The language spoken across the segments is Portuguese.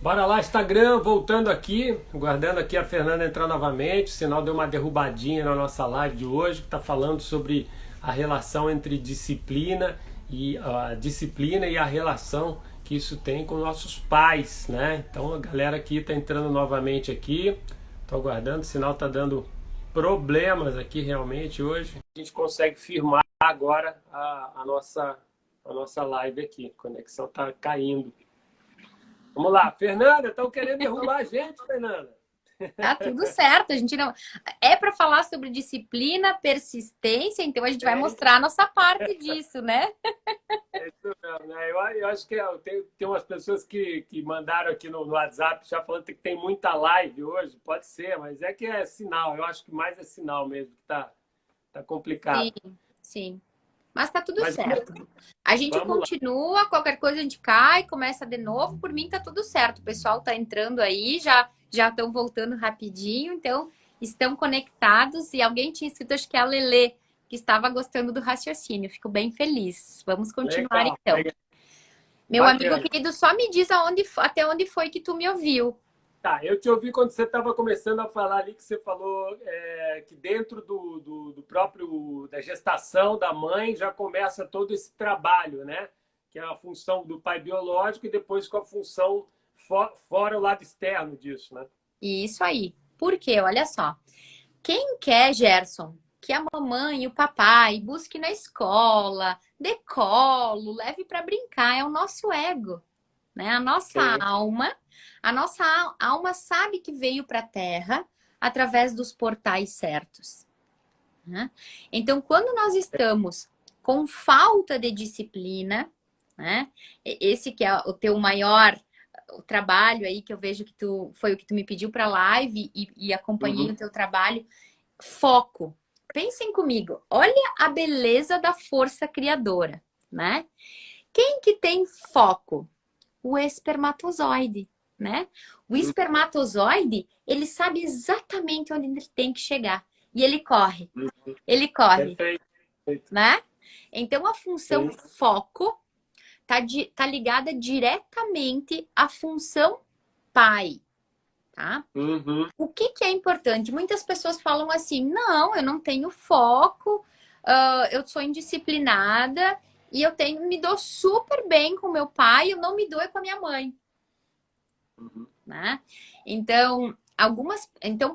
Bora lá, Instagram, voltando aqui, guardando aqui a Fernanda entrar novamente. O sinal deu uma derrubadinha na nossa live de hoje, que está falando sobre a relação entre disciplina e a relação que isso tem com nossos pais, né? Então a galera aqui está entrando novamente aqui. Estou aguardando, o sinal está dando problemas aqui realmente hoje. A gente consegue firmar agora a nossa live aqui. A conexão está caindo. Vamos lá, Fernanda, estão querendo derrubar a gente, Fernanda. Tá tudo certo, a gente não é para falar sobre disciplina, persistência, então a gente vai mostrar a nossa parte disso, né? É isso mesmo, né? Eu acho que tem umas pessoas que mandaram aqui no WhatsApp já falando que tem muita live hoje, pode ser, mas é que é sinal, eu acho que mais é sinal mesmo, que tá complicado. Sim, sim. Mas tá tudo Mas certo. A gente vamos lá. continua, qualquer coisa a gente cai, começa de novo. Por mim tá tudo certo. O pessoal tá entrando aí, já estão voltando rapidinho, então estão conectados. E alguém tinha escrito, acho que é a Lelê, que estava gostando do raciocínio. Fico bem feliz. Vamos continuar Legal, então. legal, Meu amigo bacana. querido, só me diz até onde foi que tu me ouviu. Tá, eu te ouvi quando você estava começando a falar ali que você falou que dentro do próprio da gestação da mãe já começa todo esse trabalho, né? Que é a função do pai biológico e depois com a função fora o lado externo disso, né? Isso aí. Por quê? Olha só. Quem quer, Gerson, que a mamãe e o papai busque na escola, dê colo, leve para brincar, é o nosso ego, né? Sim. A nossa alma sabe que veio para a Terra através dos portais certos, né? Então, quando nós estamos com falta de disciplina, né? Esse que é o teu maior o trabalho aí que eu vejo que tu foi o que tu me pediu para live e acompanhei Uhum. o teu trabalho. Foco. Pensem comigo. Olha a beleza da força criadora, né? Quem que tem foco? O espermatozoide, né? O espermatozoide, ele sabe exatamente onde ele tem que chegar. E Uhum. ele corre, Perfeito. né? Então a função Sim. foco tá ligada diretamente à função pai, tá? Uhum. O que que é importante? Muitas pessoas falam assim: não, eu não tenho foco, eu sou indisciplinada e me dou super bem com meu pai, eu não me dou é com a minha mãe, Uhum. né? Então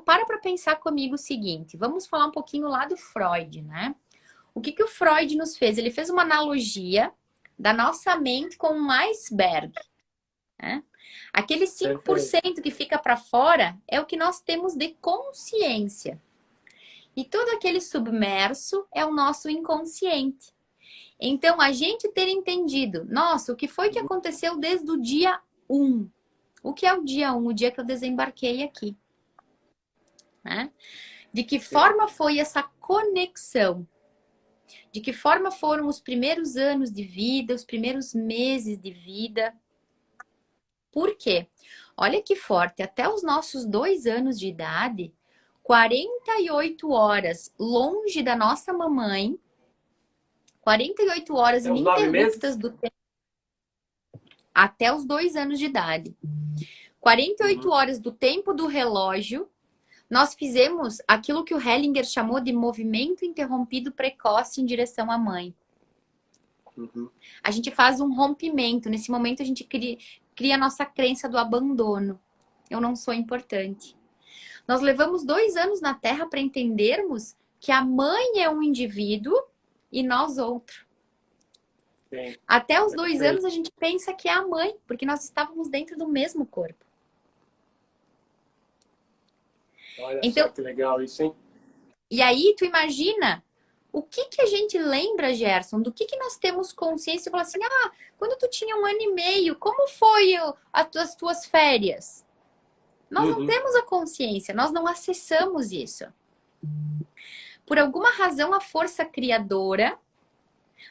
para pensar comigo o seguinte, vamos falar um pouquinho lá do Freud, né? O que que o Freud nos fez? Ele fez uma analogia da nossa mente com um iceberg, né? Aquele cinco por Perfeito. cento que fica para fora é o que nós temos de consciência. E todo aquele submerso é o nosso inconsciente. Então, a gente ter entendido, nossa, o que foi que aconteceu desde o dia um? O que é o dia um? O dia que eu desembarquei aqui, né? De que Sim. forma foi essa conexão? De que forma foram os primeiros anos de vida, os primeiros meses de vida? Por quê? Olha que forte, até os nossos 2 anos de idade, 48 horas longe da nossa mamãe, 48 horas Até os 9 meses? ininterruptas do tempo, até os 2 anos de idade. 48 Uhum. horas do tempo do relógio, nós fizemos aquilo que o Hellinger chamou de movimento interrompido precoce em direção à mãe. Uhum. A gente faz um rompimento. Nesse momento, a gente cria a nossa crença do abandono. Eu não sou importante. Nós levamos 2 anos na Terra para entendermos que a mãe é um indivíduo e nós outro. Sim. Até os 2 anos Perfeito. a gente pensa que é a mãe, porque nós estávamos dentro do mesmo corpo. Olha só Então, que legal isso, hein? e aí tu imagina o que que a gente lembra, Gerson, do que nós temos consciência e fala assim, quando tu tinha 1 ano e meio, como foi as tuas férias? Nós não Uhum. temos a consciência, nós não acessamos isso. Por alguma razão, a força criadora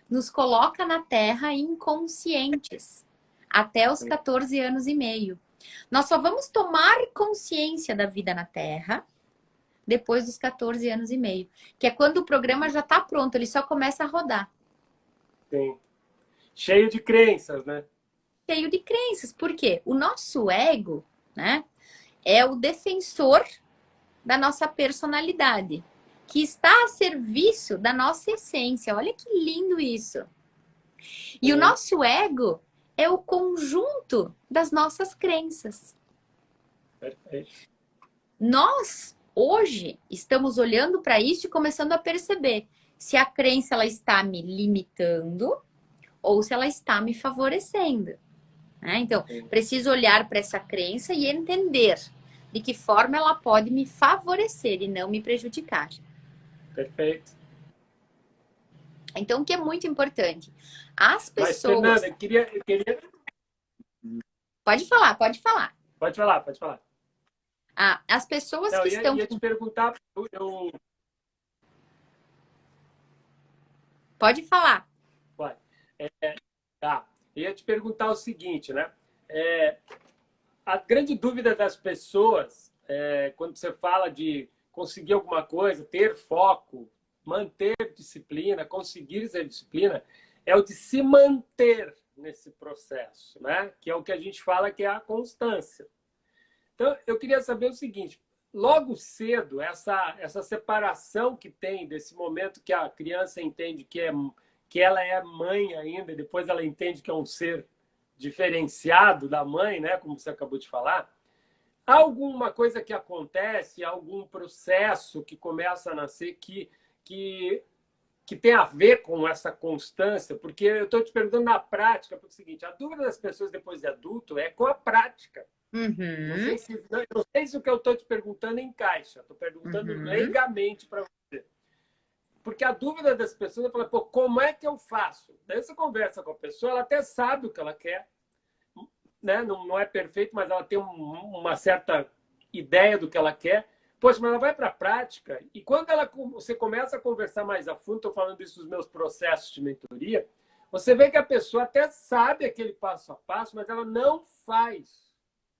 nos coloca na Terra inconscientes até os 14 anos e meio. Nós só vamos tomar consciência da vida na Terra depois dos 14 anos e meio, que é quando o programa já está pronto, ele só começa a rodar. Sim. Cheio de crenças, né? cheio de crenças. Por quê? O nosso ego, né, é o defensor da nossa personalidade, que está a serviço da nossa essência. Olha que lindo isso. E o nosso ego é o conjunto das nossas crenças. Perfeito. Nós, hoje, estamos olhando para isso e começando a perceber se a crença ela está me limitando ou se ela está me favorecendo. Né? Então, preciso olhar para essa crença e entender de que forma ela pode me favorecer e não me prejudicar. Perfeito. Então, o que é muito importante? As pessoas... Mas, Fernanda, eu queria... Pode falar, pode falar. Pode falar, pode falar. Ah, as pessoas Não, que eu estão... ia te perguntar... Pode falar. Pode. Tá. Eu ia te perguntar o seguinte, né? A grande dúvida das pessoas, quando você fala de conseguir alguma coisa, ter foco, manter disciplina, conseguir essa disciplina, é o de se manter nesse processo, né? Que é o que a gente fala que é a constância. Então, eu queria saber o seguinte, logo cedo, essa separação que tem desse momento que a criança entende que ela é mãe ainda, e depois ela entende que é um ser diferenciado da mãe, né? Como você acabou de falar. Há alguma coisa que acontece, algum processo que começa a nascer que tem a ver com essa constância? Porque eu estou te perguntando na prática, porque é o seguinte, a dúvida das pessoas depois de adulto é com a prática. Não sei se o que eu estou te perguntando encaixa. Estou perguntando leigamente para você. Porque a dúvida das pessoas é falar, pô, como é que eu faço? Daí você conversa com a pessoa, ela até sabe o que ela quer, né? Não é perfeito, mas ela tem uma certa ideia do que ela quer. Poxa, mas ela vai para a prática e quando você começa a conversar mais a fundo, estou falando isso dos meus processos de mentoria, você vê que a pessoa até sabe aquele passo a passo, mas ela não faz.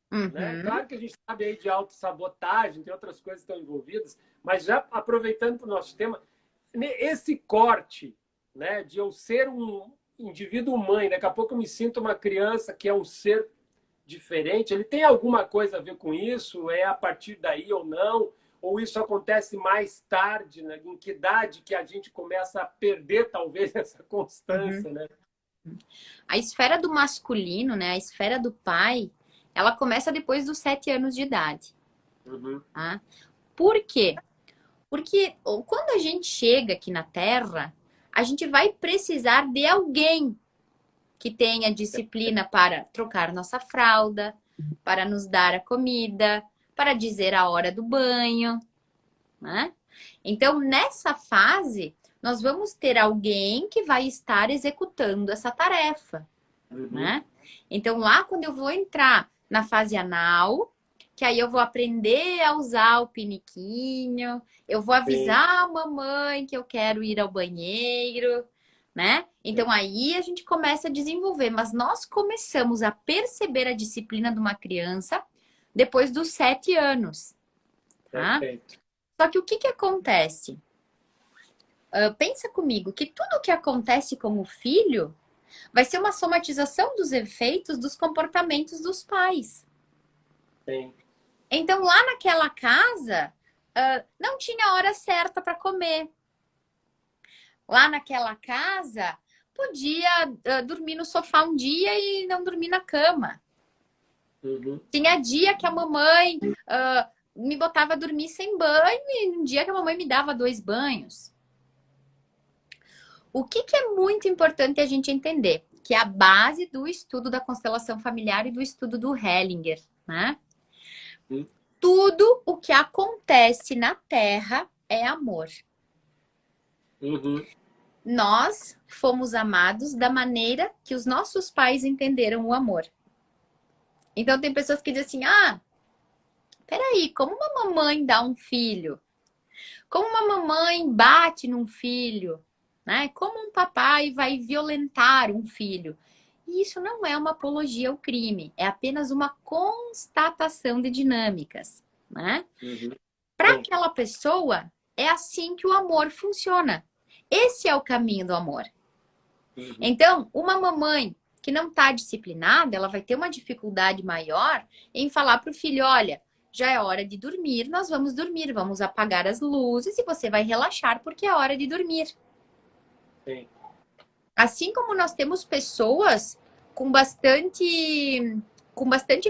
Né? Claro que a gente sabe aí de autossabotagem, tem outras coisas que estão envolvidas, mas já aproveitando para o nosso tema, esse corte, né, de eu ser um indivíduo mãe, daqui a pouco eu me sinto uma criança que é um ser diferente, ele tem alguma coisa a ver com isso? É a partir daí ou não? Ou isso acontece mais tarde, né? Em que idade que a gente começa a perder, talvez, essa constância, né? A esfera do masculino, né? A esfera do pai, ela começa depois dos 7 anos de idade. Tá? Por quê? Porque quando a gente chega aqui na Terra, a gente vai precisar de alguém que tenha disciplina para trocar nossa fralda, para nos dar a comida, para dizer a hora do banho, né? Então, nessa fase, nós vamos ter alguém que vai estar executando essa tarefa, né? Então, lá quando eu vou entrar na fase anal, que aí eu vou aprender a usar o piniquinho, eu vou avisar a mamãe que eu quero ir ao banheiro, né? Então aí a gente começa a desenvolver, mas nós começamos a perceber a disciplina de uma criança depois dos 7 anos, tá? Perfeito. Só que o que acontece? Pensa comigo que tudo que acontece com o filho vai ser uma somatização dos efeitos dos comportamentos dos pais. Sim. Então, lá naquela casa, não tinha hora certa para comer. Lá naquela casa, podia dormir no sofá um dia e não dormir na cama. Tinha dia que a mamãe me botava a dormir sem banho e um dia que a mamãe me dava 2 banhos. O que é muito importante a gente entender? Que é a base do estudo da constelação familiar e do estudo do Hellinger, né? Tudo o que acontece na Terra é amor. Nós fomos amados da maneira que os nossos pais entenderam o amor. Então tem pessoas que dizem assim, peraí, como uma mamãe dá um filho? Como uma mamãe bate num filho? Né? Como um papai vai violentar um filho? E isso não é uma apologia ao crime, é apenas uma constatação de dinâmicas, né? Para aquela pessoa, é assim que o amor funciona. Esse é o caminho do amor. Então, uma mamãe que não está disciplinada, ela vai ter uma dificuldade maior em falar para o filho, olha, já é hora de dormir, nós vamos dormir, vamos apagar as luzes e você vai relaxar porque é hora de dormir. Sim. Assim como nós temos pessoas com bastante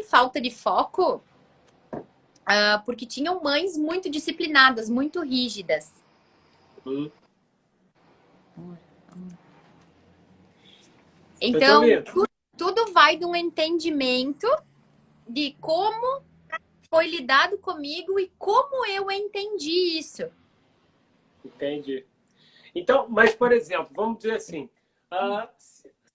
falta de foco, porque tinham mães muito disciplinadas, muito rígidas. Hum. Então, tudo vai de um entendimento de como foi lidado comigo e como eu entendi isso. Entendi. Então, mas, por exemplo, vamos dizer assim,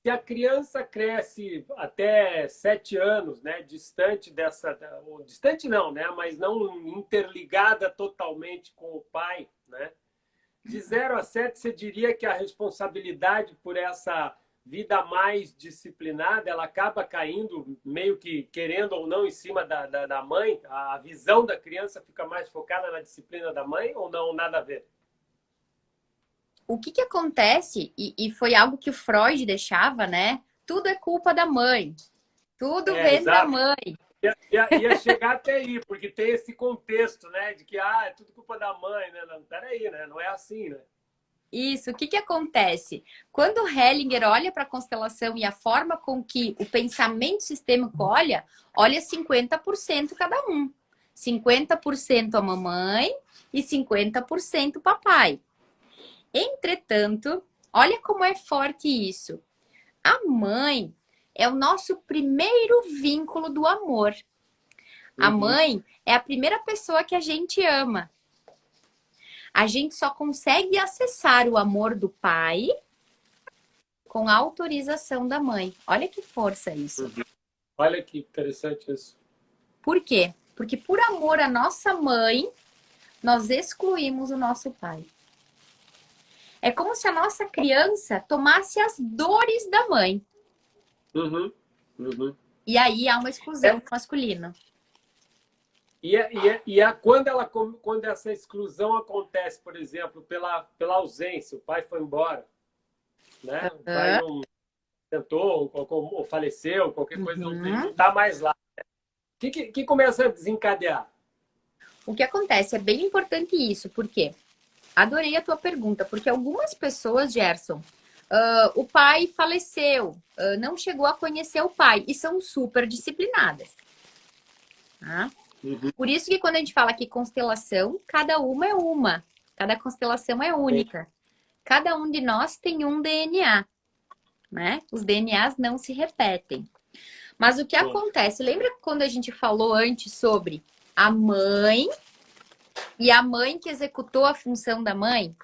se a criança cresce até 7 anos, né, distante dessa... Distante não, né, mas não interligada totalmente com o pai, né? De 0 a 7, você diria que a responsabilidade por essa vida mais disciplinada, ela acaba caindo meio que querendo ou não em cima da mãe? A visão da criança fica mais focada na disciplina da mãe ou não? Nada a ver? O que acontece, e foi algo que o Freud deixava, né? Tudo é culpa da mãe. Tudo vem da mãe. Ia chegar até aí, porque tem esse contexto, né? De que é tudo culpa da mãe, né? Não, peraí, né? Não é assim, né? Isso, o que acontece? Quando o Hellinger olha para a constelação e a forma com que o pensamento sistêmico olha 50% cada um. 50% a mamãe e 50% o papai. Entretanto, olha como é forte isso. A mãe é o nosso primeiro vínculo do amor. A mãe é a primeira pessoa que a gente ama. A gente só consegue acessar o amor do pai com a autorização da mãe. Olha que força isso. Olha que interessante isso. Por quê? Porque por amor à nossa mãe, nós excluímos o nosso pai. É como se a nossa criança tomasse as dores da mãe. E aí há uma exclusão masculina. Quando essa exclusão acontece, por exemplo, pela ausência, o pai foi embora, né? O pai não tentou, ou faleceu, qualquer coisa, não está mais lá. O que começa a desencadear? O que acontece? É bem importante isso, porque adorei a tua pergunta, porque algumas pessoas, Gerson, o pai faleceu, não chegou a conhecer o pai, e são super disciplinadas. Tá? Por isso que quando a gente fala que constelação, cada uma é uma. Cada constelação é única. Cada um de nós tem um DNA. Né? Os DNAs não se repetem. Mas o que acontece? Lembra quando a gente falou antes sobre a mãe e a mãe que executou a função da mãe?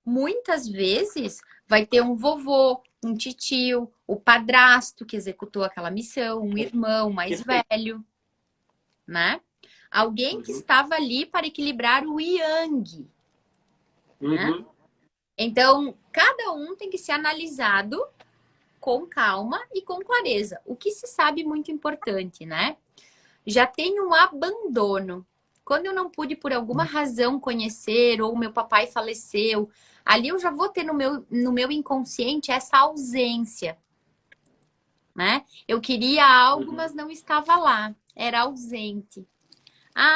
Muitas vezes vai ter um vovô, um titio, o padrasto que executou aquela missão, um irmão mais velho. Né? Alguém que estava ali para equilibrar o yang. Né? Então, cada um tem que ser analisado com calma e com clareza. O que se sabe muito importante, né? Já tem um abandono. Quando eu não pude, por alguma razão, conhecer, ou meu papai faleceu, ali eu já vou ter no meu inconsciente essa ausência. Né? Eu queria algo, mas não estava lá. Era ausente.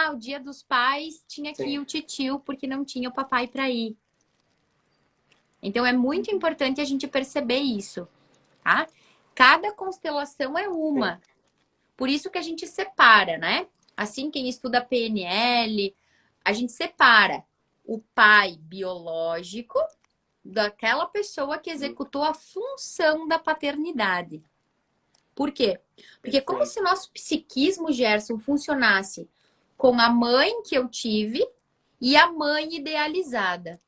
O dia dos pais tinha que ir o titio, porque não tinha o papai para ir. Então, é muito importante a gente perceber isso, tá? Cada constelação é uma. Por isso que a gente separa, né? Assim, quem estuda PNL, a gente separa o pai biológico daquela pessoa que executou a função da paternidade. Por quê? Porque como se nosso psiquismo, Gerson, funcionasse com a mãe que eu tive e a mãe idealizada.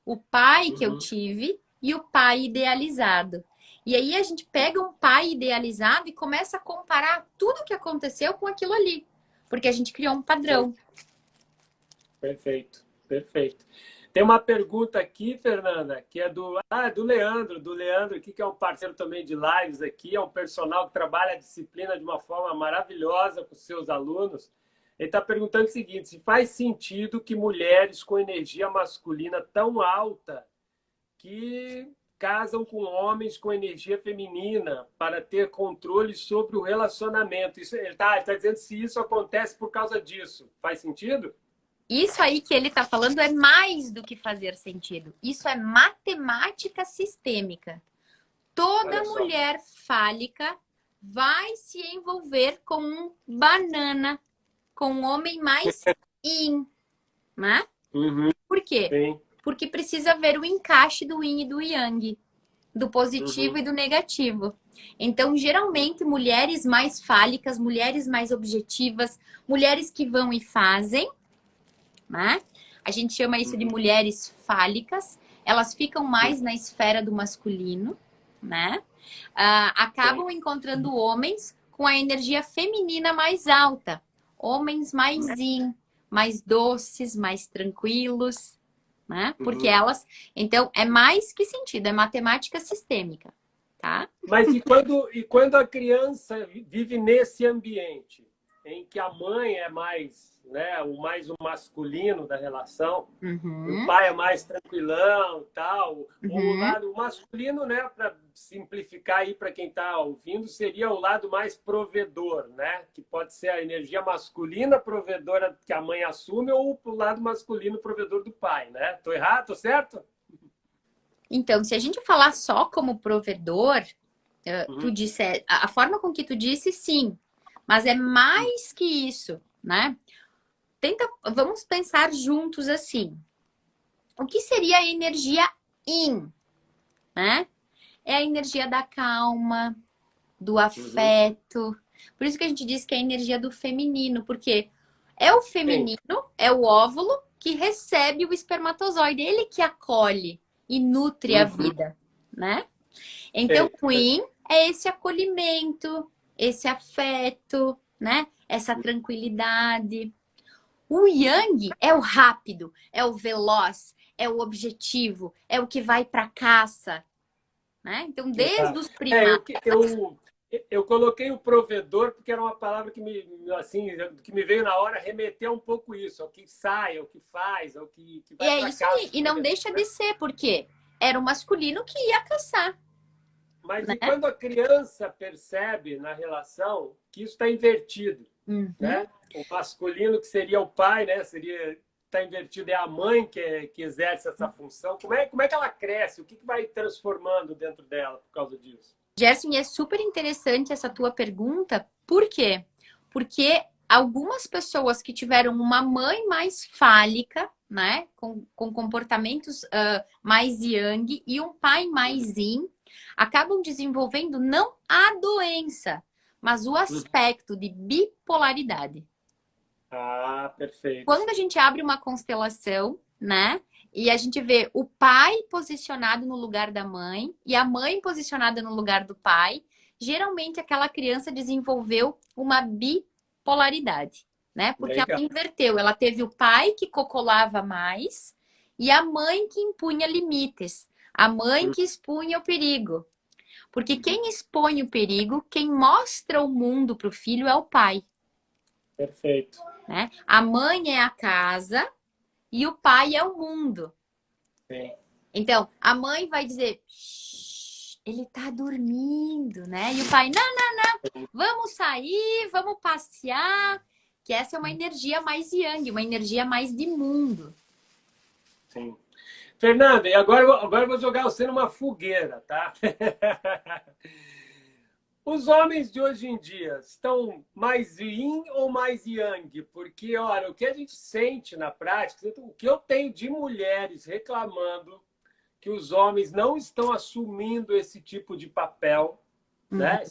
O pai que eu tive e o pai idealizado. E aí a gente pega um pai idealizado e começa a comparar tudo o que aconteceu com aquilo ali. Porque a gente criou um padrão. Perfeito, perfeito. Tem uma pergunta aqui, Fernanda, que é do Leandro. Do Leandro aqui, que é um parceiro também de lives aqui. É um personal que trabalha a disciplina de uma forma maravilhosa com os seus alunos. Ele está perguntando o seguinte: se faz sentido que mulheres com energia masculina tão alta que casam com homens com energia feminina para ter controle sobre o relacionamento. Isso, ele tá dizendo se isso acontece por causa disso. Faz sentido? Isso aí que ele está falando é mais do que fazer sentido. Isso é matemática sistêmica. Toda mulher fálica vai se envolver com um banana, com um homem mais yin, né? Uhum, Por quê? sim. Porque precisa ver o encaixe do yin e do yang, do positivo e do negativo. Então, geralmente, mulheres mais fálicas, mulheres mais objetivas, mulheres que vão e fazem, né? A gente chama isso de mulheres fálicas. Elas ficam mais na esfera do masculino, né? Acabam encontrando homens com a energia feminina mais alta. Homens mais yin, mais doces, mais tranquilos, né? Porque elas... Então, é mais que sentido, é matemática sistêmica, tá? Mas e quando a criança vive nesse ambiente em que a mãe é mais, né, o masculino da relação, o pai é mais tranquilão, tal, o lado masculino, né, para simplificar aí para quem está ouvindo, seria o lado mais provedor, né, que pode ser a energia masculina provedora que a mãe assume ou o lado masculino provedor do pai, né? Tô errado? Tô certo? Então, se a gente falar só como provedor, tu disse, a forma com que tu disse, sim. Mas é mais que isso, né? Vamos pensar juntos assim. O que seria a energia yin, né? É a energia da calma, do afeto. Por isso que a gente diz que é a energia do feminino, porque é o feminino, é o óvulo que recebe o espermatozoide, ele que acolhe e nutre a vida, né? Então, o yin é esse acolhimento, esse afeto, né? Essa tranquilidade. O yang é o rápido, é o veloz, é o objetivo, é o que vai para caça, né? Então, desde os primários... Eu coloquei o provedor porque era uma palavra que me veio na hora remeter um pouco isso, ao que sai, ao que faz, ao que vai E é para isso casa. aí, e não deixa de ser, porque era o masculino que ia caçar. Mas né? E quando a criança percebe na relação que isso está invertido, né? O masculino que seria o pai, né? Está invertido, é a mãe que exerce essa função. Como é que ela cresce? O que vai transformando dentro dela por causa disso? Gerson, e é super interessante essa tua pergunta. Por quê? Porque algumas pessoas que tiveram uma mãe mais fálica, né? Com comportamentos mais yang e um pai mais yin, acabam desenvolvendo não a doença, mas o aspecto de bipolaridade. Ah, perfeito. Quando a gente abre uma constelação, né? E a gente vê o pai posicionado no lugar da mãe e a mãe posicionada no lugar do pai, geralmente aquela criança desenvolveu uma bipolaridade, né? Porque ela inverteu, ela teve o pai que cocolava mais e a mãe que impunha limites, a mãe que expunha o perigo. Porque quem expõe o perigo, quem mostra o mundo para o filho é o pai. Perfeito. Né? A mãe é a casa e o pai é o mundo. Sim. Então, a mãe vai dizer, ele tá dormindo, né? E o pai, não, vamos sair, vamos passear. Que essa é uma energia mais yang, uma energia mais de mundo. Sim. Fernanda, e agora eu vou jogar você numa fogueira, tá? Os homens de hoje em dia estão mais yin ou mais yang? Porque, olha, o que a gente sente na prática, o que eu tenho de mulheres reclamando que os homens não estão assumindo esse tipo de papel, né?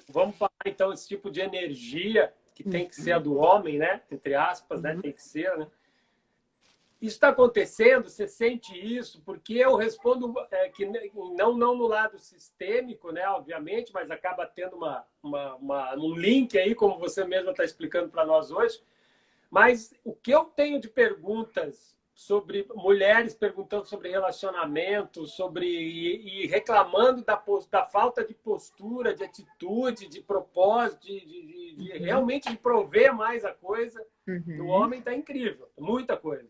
Vamos falar, então, esse tipo de energia que tem que ser a do homem, né? Entre aspas, né? Tem que ser, né? Isso está acontecendo? Você sente isso? Porque eu respondo que não no lado sistêmico, né? Obviamente, mas acaba tendo um link aí, como você mesma está explicando para nós hoje. Mas o que eu tenho de perguntas sobre mulheres perguntando sobre relacionamento, e reclamando da falta de postura, de atitude, de propósito, de realmente de prover mais a coisa, do homem está incrível, muita coisa.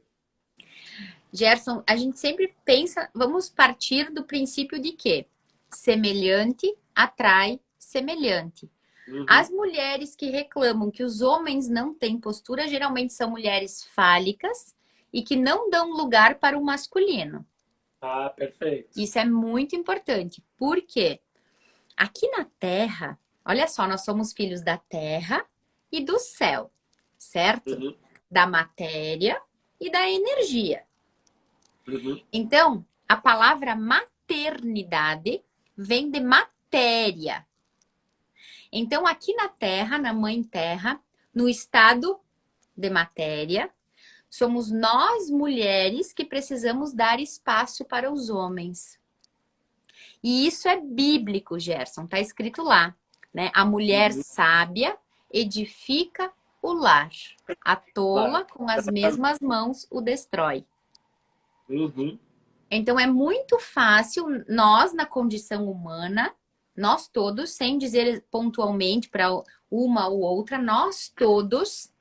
Gerson, a gente sempre pensa, vamos partir do princípio de que semelhante atrai semelhante. As mulheres que reclamam que os homens não têm postura, geralmente são mulheres fálicas e que não dão lugar para o masculino. Ah, perfeito. Isso é muito importante. Por quê? Aqui na Terra, olha só, nós somos filhos da Terra e do céu, certo? Da matéria e da energia. Então, a palavra maternidade vem de matéria. Então, aqui na Terra, na Mãe Terra, no estado de matéria, somos nós, mulheres, que precisamos dar espaço para os homens. E isso é bíblico, Gerson, tá escrito lá, né? A mulher sábia edifica o lar. A tola, com as mesmas mãos, o destrói. Então, é muito fácil nós, na condição humana, nós todos, sem dizer pontualmente para uma ou outra, nós todos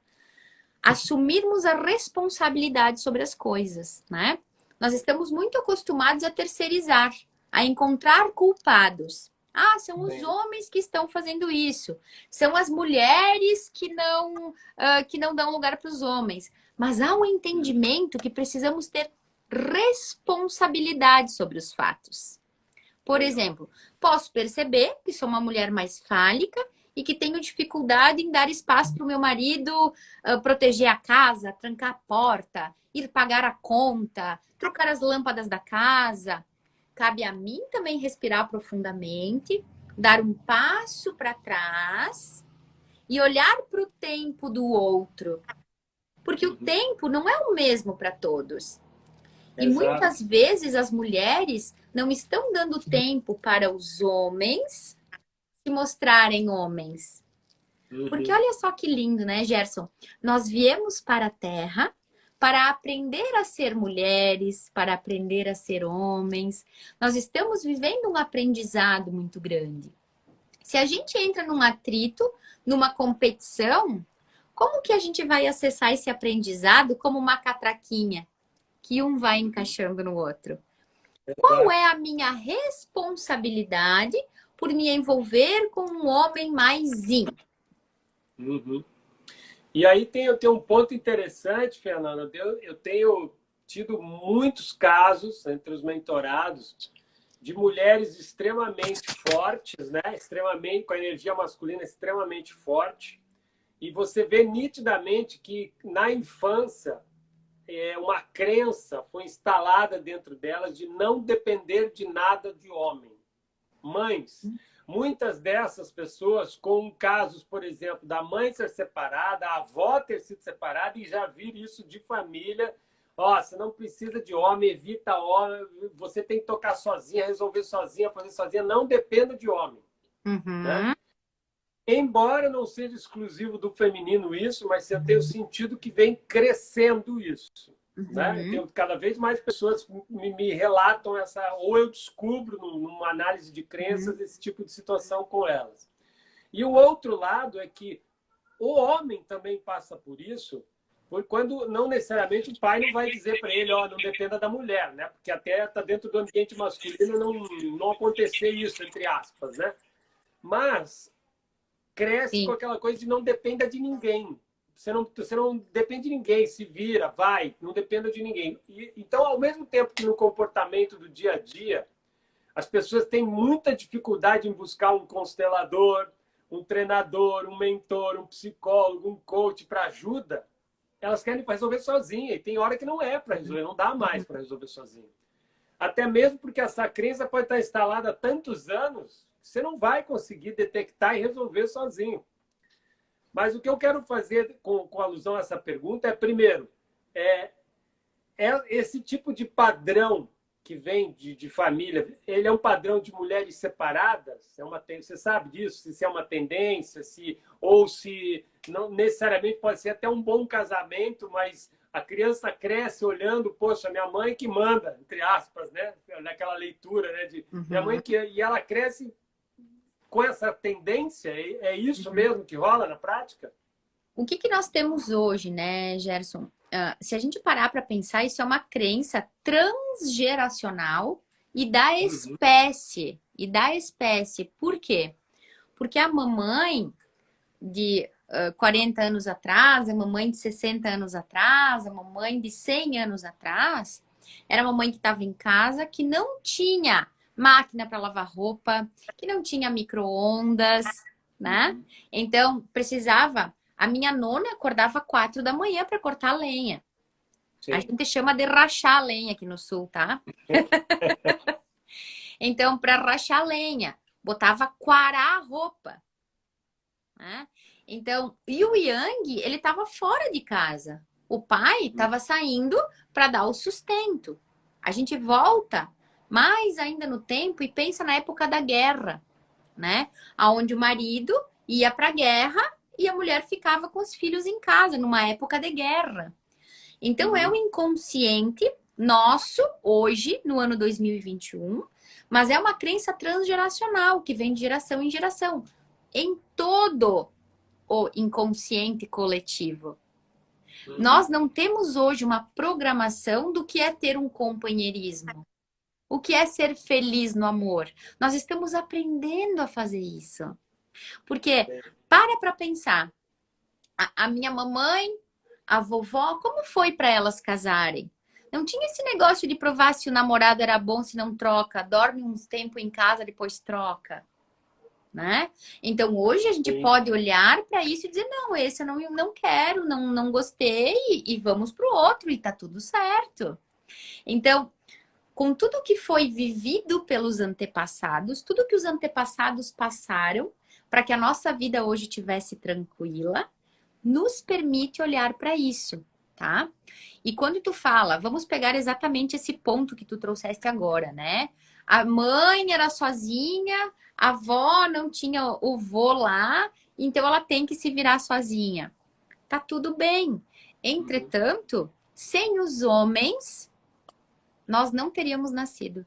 assumirmos a responsabilidade sobre as coisas, né? Nós estamos muito acostumados a terceirizar, a encontrar culpados. Ah, são os homens que estão fazendo isso. São as mulheres que não dão lugar para os homens. Mas há um entendimento que precisamos ter responsabilidade sobre os fatos. Por exemplo, posso perceber que sou uma mulher mais fálica e que tenho dificuldade em dar espaço para o meu marido proteger a casa, trancar a porta, ir pagar a conta, trocar as lâmpadas da casa. Cabe a mim também respirar profundamente, dar um passo para trás e olhar para o tempo do outro. Porque o tempo não é o mesmo para todos. E muitas vezes as mulheres não estão dando tempo para os homens se mostrarem homens. Porque olha só que lindo, né, Gerson? Nós viemos para a Terra para aprender a ser mulheres, para aprender a ser homens. Nós estamos vivendo um aprendizado muito grande. Se a gente entra num atrito, numa competição, como que a gente vai acessar esse aprendizado como uma catraquinha que um vai encaixando no outro? Qual é a minha responsabilidade por me envolver com um homem maisinho? E aí tem um ponto interessante, Fernanda. Eu tenho tido muitos casos entre os mentorados de mulheres extremamente fortes, né? Extremamente, com a energia masculina extremamente forte. E você vê nitidamente que na infância uma crença foi instalada dentro delas de não depender de nada de homem. Mães, muitas dessas pessoas com casos, por exemplo, da mãe ser separada, a avó ter sido separada e já vir isso de família. Ó, você não precisa de homem, evita homem, você tem que tocar sozinha, resolver sozinha, fazer sozinha, não dependa de homem. Né? Embora não seja exclusivo do feminino isso, mas eu tenho sentido que vem crescendo isso. Né? Eu tenho cada vez mais pessoas me relatam essa, ou eu descubro numa análise de crenças esse tipo de situação com elas. E o outro lado é que o homem também passa por isso, quando não necessariamente o pai não vai dizer para ele, ó, não dependa da mulher, né? Porque até está dentro do ambiente masculino não acontecer isso, entre aspas, né? Mas cresce com aquela coisa de não dependa de ninguém. Você não depende de ninguém, se vira, vai, não dependa de ninguém. Então, ao mesmo tempo que no comportamento do dia a dia, as pessoas têm muita dificuldade em buscar um constelador, um treinador, um mentor, um psicólogo, um coach para ajuda, elas querem resolver sozinha. E tem hora que não é para resolver, não dá mais para resolver sozinha. Até mesmo porque essa crença pode estar instalada há tantos anos, você não vai conseguir detectar e resolver sozinho. Mas o que eu quero fazer com alusão a essa pergunta é, primeiro, esse tipo de padrão que vem de família, ele é um padrão de mulheres separadas? Você sabe disso? Se é uma tendência, ou se não necessariamente pode ser até um bom casamento, mas a criança cresce olhando, poxa, minha mãe que manda, entre aspas, né? Naquela leitura, né? Minha mãe e ela cresce com essa tendência. É isso mesmo que rola na prática? O que nós temos hoje, né, Gerson? se a gente parar para pensar, isso é uma crença transgeracional e da espécie. E da espécie. Por quê? Porque a mamãe de 40 anos atrás, a mamãe de 60 anos atrás, a mamãe de 100 anos atrás, era uma mãe que estava em casa, que não tinha máquina para lavar roupa, que não tinha micro-ondas, né? Então, precisava... A minha nona acordava 4 da manhã para cortar lenha. Sim. A gente chama de rachar a lenha aqui no sul, tá? Então, para rachar a lenha, botava quarar a roupa, né? Então, e o Yang, ele estava fora de casa. O pai estava saindo para dar o sustento. A gente volta mais ainda no tempo e pensa na época da guerra, né? Onde o marido ia para a guerra e a mulher ficava com os filhos em casa, numa época de guerra. Então, é o inconsciente nosso, hoje, no ano 2021, mas é uma crença transgeracional, que vem de geração em geração, em todo o inconsciente coletivo. Nós não temos hoje uma programação do que é ter um companheirismo. O que é ser feliz no amor? Nós estamos aprendendo a fazer isso. Porque, para pensar, a minha mamãe, a vovó, como foi para elas casarem? Não tinha esse negócio de provar se o namorado era bom, se não troca, dorme uns tempo em casa, depois troca, né? Então, hoje a gente pode olhar para isso e dizer, não, esse eu não quero, não gostei, e vamos pro outro, e tá tudo certo. Então, com tudo que foi vivido pelos antepassados, tudo que os antepassados passaram para que a nossa vida hoje tivesse tranquila, nos permite olhar para isso, tá? E quando tu fala, vamos pegar exatamente esse ponto que tu trouxeste agora, né? A mãe era sozinha, a avó não tinha o vô lá, então ela tem que se virar sozinha. Tá tudo bem. Entretanto, sem os homens, nós não teríamos nascido.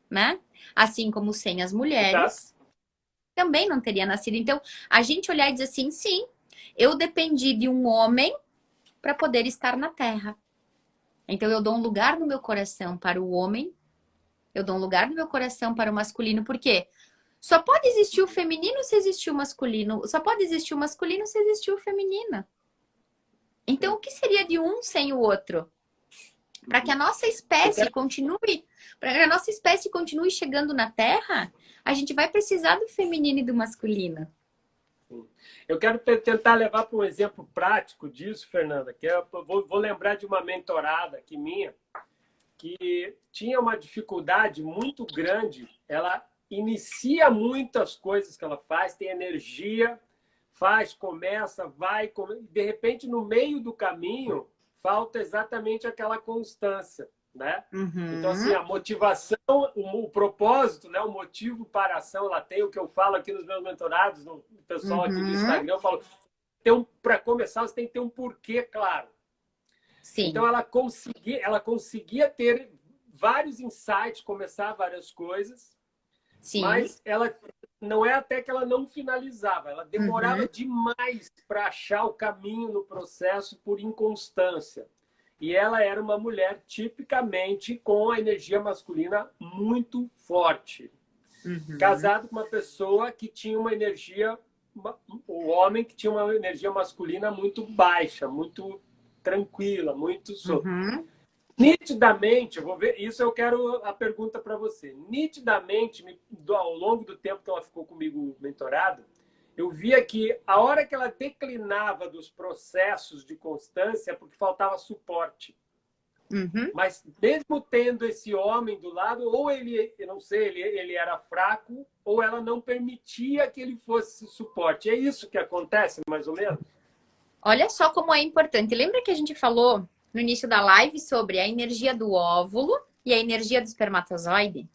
Né? Assim como sem as mulheres, também não teria nascido. Então, a gente olhar e dizer assim, sim, eu dependi de um homem para poder estar na Terra. Então, eu dou um lugar no meu coração para o homem, eu dou um lugar no meu coração para o masculino, porque só pode existir o feminino se existir o masculino, só pode existir o masculino se existir o feminino. Então, o que seria de um sem o outro? Para que a nossa espécie continue, para que a nossa espécie continue chegando na Terra, a gente vai precisar do feminino e do masculino. Eu quero tentar levar para um exemplo prático disso, Fernanda, que eu vou lembrar de uma mentorada aqui minha, que tinha uma dificuldade muito grande. Ela inicia muitas coisas que ela faz, tem energia, faz, começa, vai, de repente, no meio do caminho, falta exatamente aquela constância, né? Então, assim, a motivação, o propósito, né? O motivo para a ação, ela tem o que eu falo aqui nos meus mentorados, no pessoal aqui do Instagram, eu falo, para começar, você tem que ter um porquê claro. Sim. Então, ela conseguia ter vários insights, começar várias coisas, sim, mas ela não é até que ela não finalizava, ela demorava demais para achar o caminho no processo por inconstância. E ela era uma mulher tipicamente com a energia masculina muito forte. Casado com uma pessoa que tinha uma energia, o homem que tinha uma energia masculina muito baixa, muito tranquila, muito nitidamente, eu vou ver, isso eu quero a pergunta para você. Nitidamente, ao longo do tempo que ela ficou comigo mentorada, eu via que a hora que ela declinava dos processos de constância é porque faltava suporte. Mas mesmo tendo esse homem do lado, ou ele, eu não sei, ele era fraco, ou ela não permitia que ele fosse suporte. É isso que acontece, mais ou menos? Olha só como é importante. Lembra que a gente falou no início da live sobre a energia do óvulo e a energia do espermatozoide?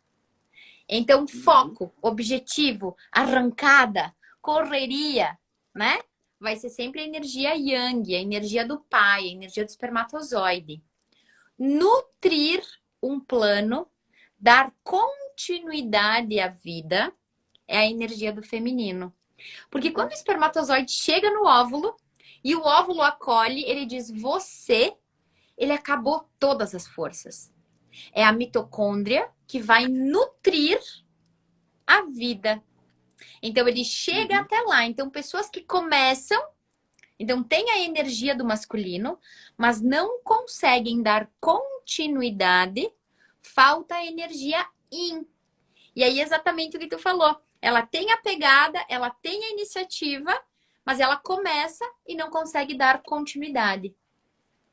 Então, foco, objetivo, arrancada, correria, né? Vai ser sempre a energia yang, a energia do pai, a energia do espermatozoide. Nutrir um plano, dar continuidade à vida, é a energia do feminino. Porque quando o espermatozoide chega no óvulo E o óvulo acolhe, ele diz, você, ele acabou todas as forças. É a mitocôndria que vai nutrir a vida. Então, ele chega até lá. Então, pessoas que começam, então tem a energia do masculino, mas não conseguem dar continuidade, falta a energia yin. E aí, exatamente o que tu falou. Ela tem a pegada, ela tem a iniciativa, mas ela começa e não consegue dar continuidade.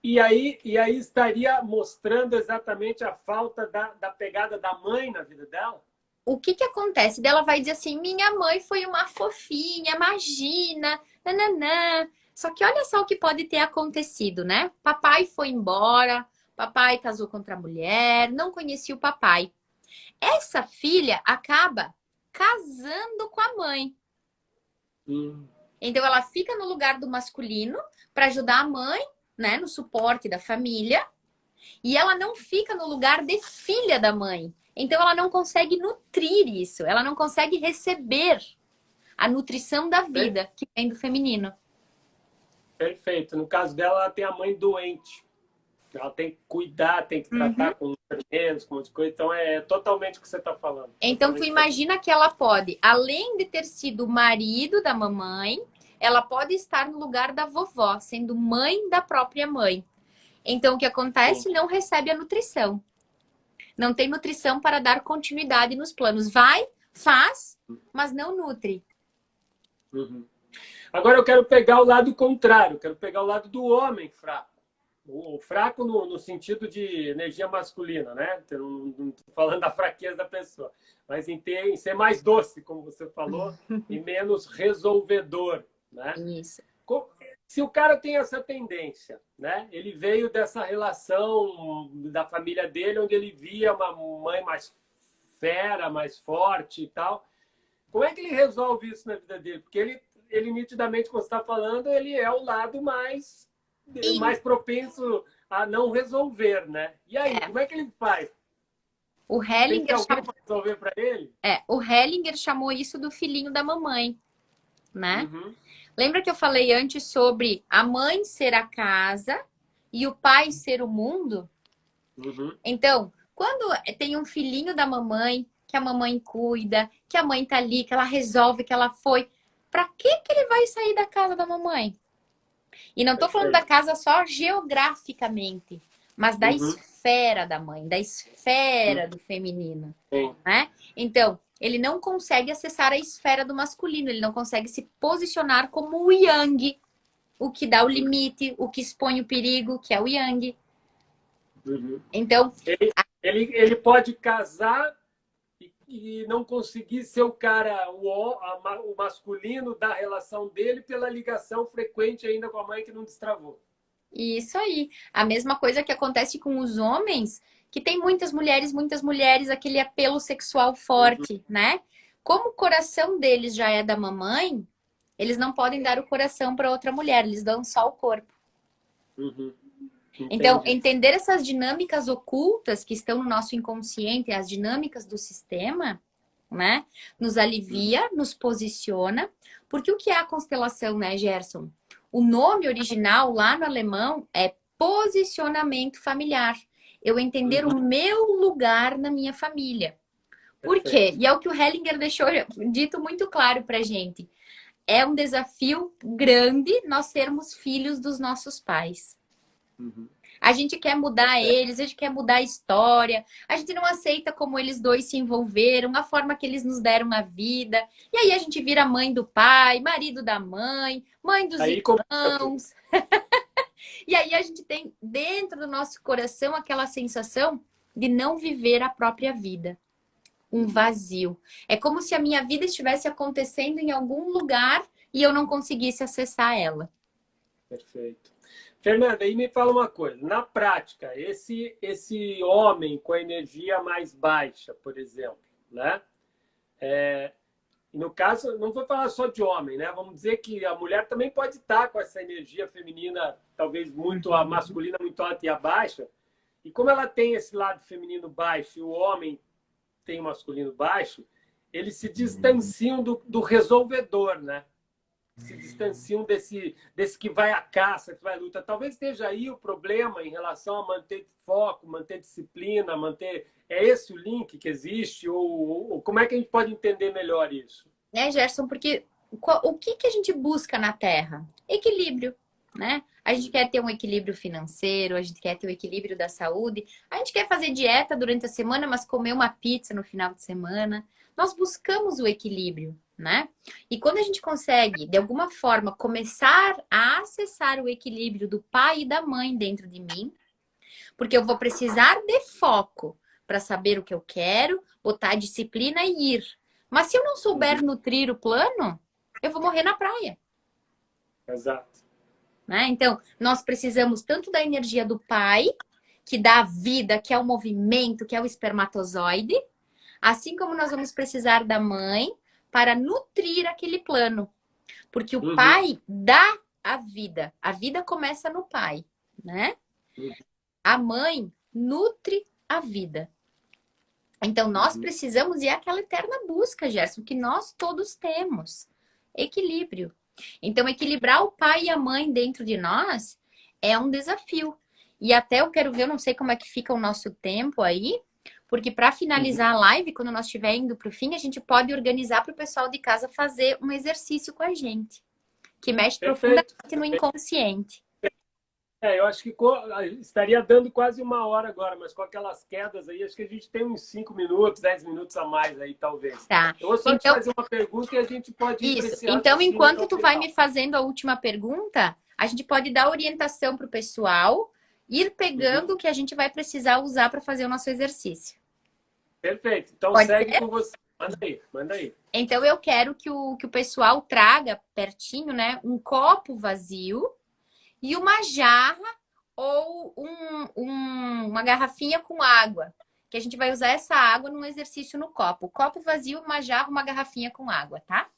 E aí estaria mostrando exatamente a falta da pegada da mãe na vida dela? O que que acontece? Dela vai dizer assim, minha mãe foi uma fofinha, imagina, nananã. Só que olha só o que pode ter acontecido, né? Papai foi embora, papai casou com outra mulher, não conhecia o papai. Essa filha acaba casando com a mãe. Hum. Então ela fica no lugar do masculino para ajudar a mãe, né, no suporte da família, e ela não fica no lugar de filha da mãe. Então ela não consegue nutrir isso, ela não consegue receber a nutrição da vida que vem do feminino. Perfeito. No caso dela, ela tem a mãe doente. Ela tem que cuidar, tem que tratar com enfermeiros, com muitas coisas. Então, é totalmente o que você está falando. Então, tu imagina que ela pode, além de ter sido o marido da mamãe, ela pode estar no lugar da vovó, sendo mãe da própria mãe. Então, o que acontece? Sim. Não recebe a nutrição. Não tem nutrição para dar continuidade nos planos. Vai, faz, mas não nutre. Uhum. Agora eu quero pegar o lado contrário. Quero pegar o lado do homem fraco. O fraco no sentido de energia masculina, né? Não estou falando da fraqueza da pessoa, mas em ser mais doce, como você falou, e menos resolvedor, né? Isso. Se o cara tem essa tendência, né? Ele veio dessa relação da família dele, onde ele via uma mãe mais fera, mais forte e tal. Como é que ele resolve isso na vida dele? Porque ele nitidamente, como você está falando, ele é o lado mais propenso a não resolver, né? E aí, como é que ele faz? O Tem que ter Hellinger alguém para resolver para ele? o Hellinger chamou isso do filhinho da mamãe, né? Uhum. Lembra que eu falei antes sobre a mãe ser a casa e o pai ser o mundo? Uhum. Então, quando tem um filhinho da mamãe, que a mamãe cuida, que a mãe tá ali, que ela resolve, que ela foi, pra que ele vai sair da casa da mamãe? E não tô falando da casa só geograficamente, mas da esfera da mãe, da esfera do feminino, né? Então, ele não consegue acessar a esfera do masculino, ele não consegue se posicionar como o yang, o que dá o limite, o que expõe o perigo, que é o yang. Uhum. Então, ele pode casar e não conseguir ser o cara, o masculino da relação dele pela ligação frequente ainda com a mãe que não destravou. isso aí. A mesma coisa que acontece com os homens, que tem muitas mulheres, aquele apelo sexual forte, né? Como o coração deles já é da mamãe, eles não podem dar o coração para outra mulher, eles dão só o corpo. Uhum. Então, entender essas dinâmicas ocultas que estão no nosso inconsciente, as dinâmicas do sistema, né? Nos alivia, nos posiciona. Porque o que é a constelação, né, Gerson? O nome original lá no alemão é posicionamento familiar. Eu entender o meu lugar na minha família. Por quê? E é o que o Hellinger deixou dito muito claro pra gente. É um desafio grande nós sermos filhos dos nossos pais. A gente quer mudar eles, a gente quer mudar a história, a gente não aceita como eles dois se envolveram, a forma que eles nos deram a vida. E aí a gente vira mãe do pai, marido da mãe, mãe dos irmãos. E aí a gente tem dentro do nosso coração aquela sensação de não viver a própria vida. Um vazio. É como se a minha vida estivesse acontecendo em algum lugar e eu não conseguisse acessar ela. Perfeito. Fernanda, aí me fala uma coisa. Na prática, esse homem com a energia mais baixa, por exemplo, né? No caso, não vou falar só de homem, né? Vamos dizer que a mulher também pode estar com essa energia feminina, talvez muito a masculina, muito alta e a baixa. E como ela tem esse lado feminino baixo e o homem tem o masculino baixo, eles se distanciam do resolvedor, né? se distanciam desse que vai à caça, que vai à luta. Talvez esteja aí o problema em relação a manter foco, manter disciplina, manter... É esse o link que existe? Ou como é que a gente pode entender melhor isso? Né, Gerson? Porque o que que a gente busca na Terra? Equilíbrio, né? A gente quer ter um equilíbrio financeiro, a gente quer ter o equilíbrio da saúde, a gente quer fazer dieta durante a semana, mas comer uma pizza no final de semana. Nós buscamos o equilíbrio, né? E quando a gente consegue, de alguma forma, começar a acessar o equilíbrio do pai e da mãe dentro de mim, porque eu vou precisar de foco para saber o que eu quero, botar a disciplina e ir. Mas se eu não souber nutrir o plano, eu vou morrer na praia. Exato. Né? Então, nós precisamos tanto da energia do pai, que dá a vida, que é o movimento, que é o espermatozoide, assim como nós vamos precisar da mãe para nutrir aquele plano. Porque o pai dá a vida. A vida começa no pai, né? A mãe nutre a vida. Então, nós precisamos, e é aquela eterna busca, Gerson, que nós todos temos. Equilíbrio. Então, equilibrar o pai e a mãe dentro de nós é um desafio. E até eu quero ver, eu não sei como é que fica o nosso tempo aí, porque para finalizar a live, quando nós estiver indo para o fim, a gente pode organizar para o pessoal de casa fazer um exercício com a gente, que mexe profundamente no inconsciente. Eu acho que estaria dando quase 1 hora agora, mas com aquelas quedas aí, acho que a gente tem uns 5 minutos, 10 minutos a mais aí, talvez. Tá. Eu vou só te fazer uma pergunta e a gente pode ir Isso. Então, enquanto tu vai me fazendo a última pergunta, a gente pode dar orientação para o pessoal, ir pegando o que a gente vai precisar usar para fazer o nosso exercício. Perfeito. Então, pode segue ser? com você. Manda aí. Então, eu quero que o pessoal traga pertinho, né, um copo vazio e uma jarra ou uma garrafinha com água. Que a gente vai usar essa água num exercício no copo. Copo vazio, uma jarra, uma garrafinha com água, tá?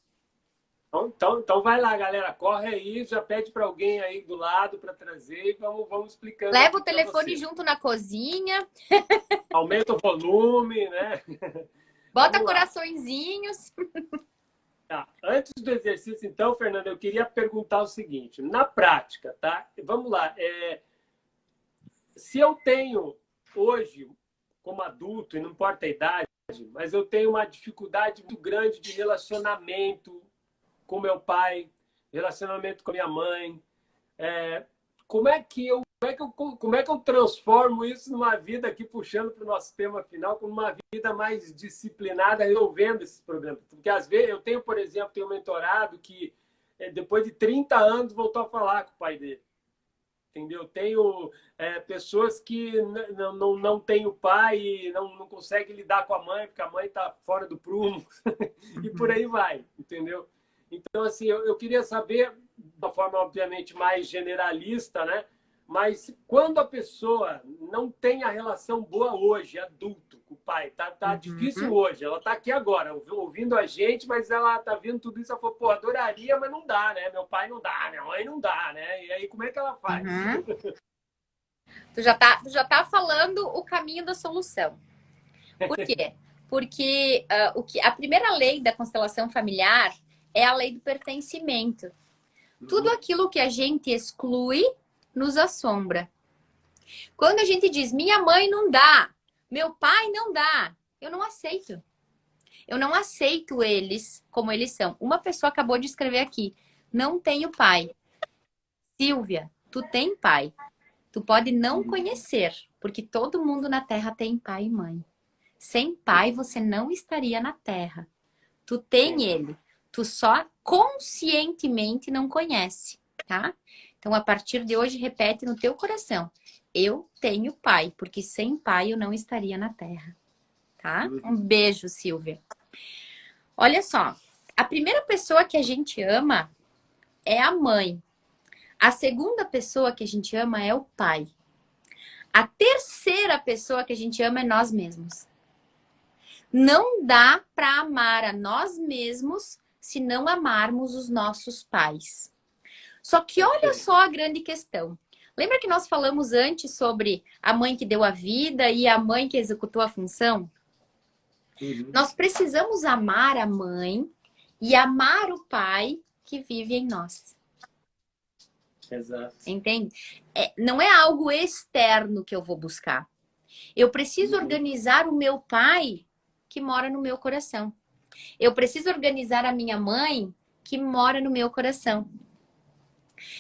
Então vai lá, galera. Corre aí, já pede para alguém aí do lado para trazer e vamos explicando. Leva o telefone junto na cozinha. Aumenta o volume, né? Bota coraçõezinhos. Tá. Antes do exercício, então, Fernanda, eu queria perguntar o seguinte. Na prática, tá? Vamos lá. Se eu tenho hoje, como adulto, e não importa a idade, mas eu tenho uma dificuldade muito grande de relacionamento com meu pai, relacionamento com minha mãe, como é que eu transformo isso numa vida, aqui puxando para o nosso tema final, como uma vida mais disciplinada, resolvendo esses problemas? Porque às vezes eu tenho, por exemplo, um mentorado que depois de 30 anos voltou a falar com o pai dele. Entendeu? Tenho pessoas que não têm o pai e não conseguem lidar com a mãe, porque a mãe está fora do prumo. E por aí vai, entendeu? Então, assim, eu queria saber, de uma forma, obviamente, mais generalista, né? Mas quando a pessoa não tem a relação boa hoje, adulto, com o pai, tá difícil hoje, ela tá aqui agora, ouvindo a gente, mas ela tá vendo tudo isso, ela falou, pô, adoraria, mas não dá, né? Meu pai não dá, minha mãe não dá, né? E aí, como é que ela faz? Tu já tá falando o caminho da solução. Por quê? Porque a primeira lei da constelação familiar é a lei do pertencimento. Tudo aquilo que a gente exclui nos assombra. Quando a gente diz, minha mãe não dá, meu pai não dá, eu não aceito. Eu não aceito eles como eles são. Uma pessoa acabou de escrever aqui, não tenho pai. Silvia, tu tem pai. Tu pode não conhecer, porque todo mundo na Terra tem pai e mãe. Sem pai, você não estaria na Terra. Tu tem ele. Tu só conscientemente não conhece, tá? Então, a partir de hoje, repete no teu coração. Eu tenho pai, porque sem pai eu não estaria na Terra, tá? Um beijo, Silvia. Olha só, a primeira pessoa que a gente ama é a mãe. A segunda pessoa que a gente ama é o pai. A terceira pessoa que a gente ama é nós mesmos. Não dá para amar a nós mesmos se não amarmos os nossos pais. Só que olha só a grande questão. Lembra que nós falamos antes sobre a mãe que deu a vida e a mãe que executou a função? Nós precisamos amar a mãe e amar o pai que vive em nós. Exato. Entende? Não é algo externo que eu vou buscar. Eu preciso organizar o meu pai que mora no meu coração. Eu preciso organizar a minha mãe que mora no meu coração.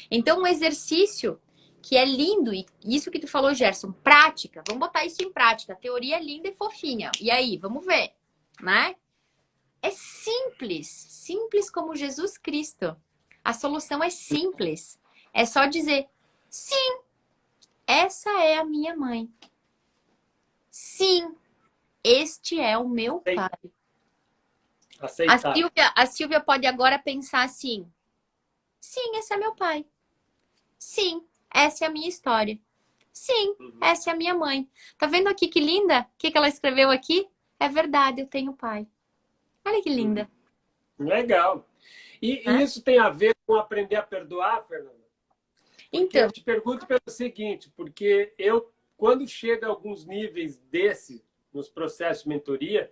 Então, um exercício que é lindo, e isso que tu falou, Gerson, prática. Vamos botar isso em prática. A teoria é linda e fofinha. E aí, vamos ver, né? É simples, simples como Jesus Cristo. A solução é simples. É só dizer, sim, essa é a minha mãe. Sim, este é o meu pai. Aceitar. A Silvia pode agora pensar assim, sim, esse é meu pai. Sim, essa é a minha história. Sim, essa é a minha mãe. Tá vendo aqui que linda? O que ela escreveu aqui? É verdade, eu tenho pai. Olha que linda. Legal. E Hã? isso tem a ver com aprender a perdoar, Fernanda? Porque Então, eu te pergunto pelo seguinte, porque eu, quando chega a alguns níveis desse, nos processos de mentoria,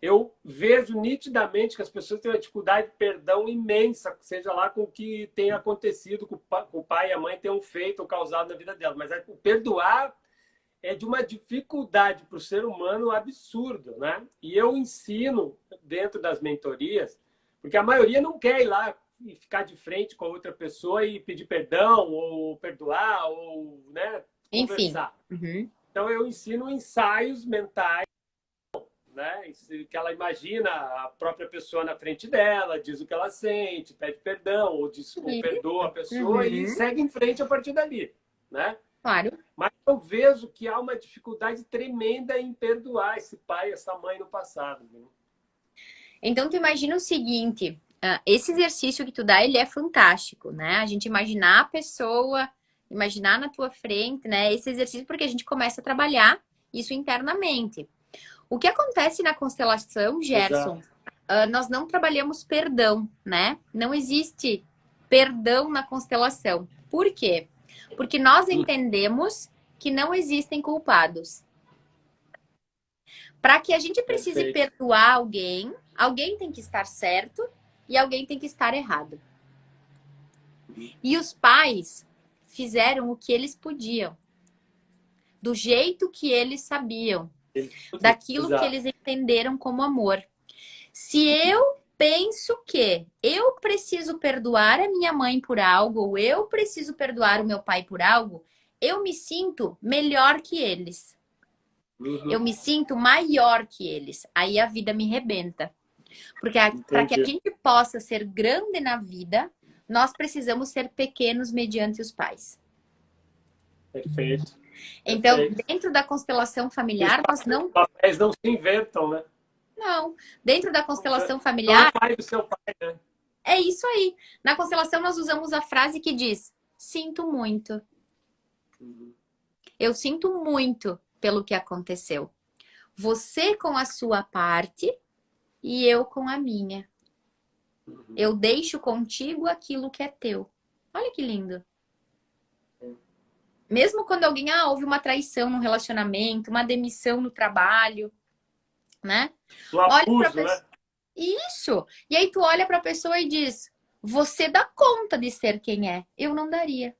eu vejo nitidamente que as pessoas têm uma dificuldade de perdão imensa, seja lá com o que tenha acontecido, com o pai e a mãe tenham feito ou causado na vida dela. Mas o perdoar é de uma dificuldade para o ser humano absurdo, né? E eu ensino dentro das mentorias, porque a maioria não quer ir lá e ficar de frente com a outra pessoa e pedir perdão, ou perdoar, ou, né, enfim. conversar. Uhum. Então eu ensino ensaios mentais, né? Que ela imagina a própria pessoa na frente dela, diz o que ela sente, pede perdão, ou diz ou perdoa a pessoa e segue em frente a partir dali, né? Claro. Mas eu vejo que há uma dificuldade tremenda em perdoar esse pai, essa mãe no passado. Viu? Então, tu imagina o seguinte, esse exercício que tu dá, ele é fantástico, né? A gente imaginar a pessoa, imaginar na tua frente, né? Esse exercício, porque a gente começa a trabalhar isso internamente. O que acontece na constelação, Gerson, nós não trabalhamos perdão, né? Não existe perdão na constelação. Por quê? Porque nós entendemos que não existem culpados. Para que a gente precise perdoar alguém, alguém tem que estar certo e alguém tem que estar errado. E os pais fizeram o que eles podiam, do jeito que eles sabiam, daquilo que eles entenderam como amor. Se eu penso que eu preciso perdoar a minha mãe por algo, ou eu preciso perdoar o meu pai por algo, eu me sinto melhor que eles. Eu me sinto maior que eles. Aí a vida me rebenta. Porque para que a gente possa ser grande na vida, nós precisamos ser pequenos mediante os pais. Perfeito. Então, dentro da constelação familiar, nós não... Os papéis não se inventam, né? Não. Dentro da constelação familiar... Não é o pai do seu pai, né? É isso aí. Na constelação, nós usamos a frase que diz: sinto muito. Eu sinto muito pelo que aconteceu. Você com a sua parte e eu com a minha. Eu deixo contigo aquilo que é teu. Olha que lindo. Mesmo quando alguém, houve uma traição no relacionamento, uma demissão no trabalho, né? Um abuso, né? Isso! E aí tu olha para a pessoa e diz: você dá conta de ser quem é. Eu não daria.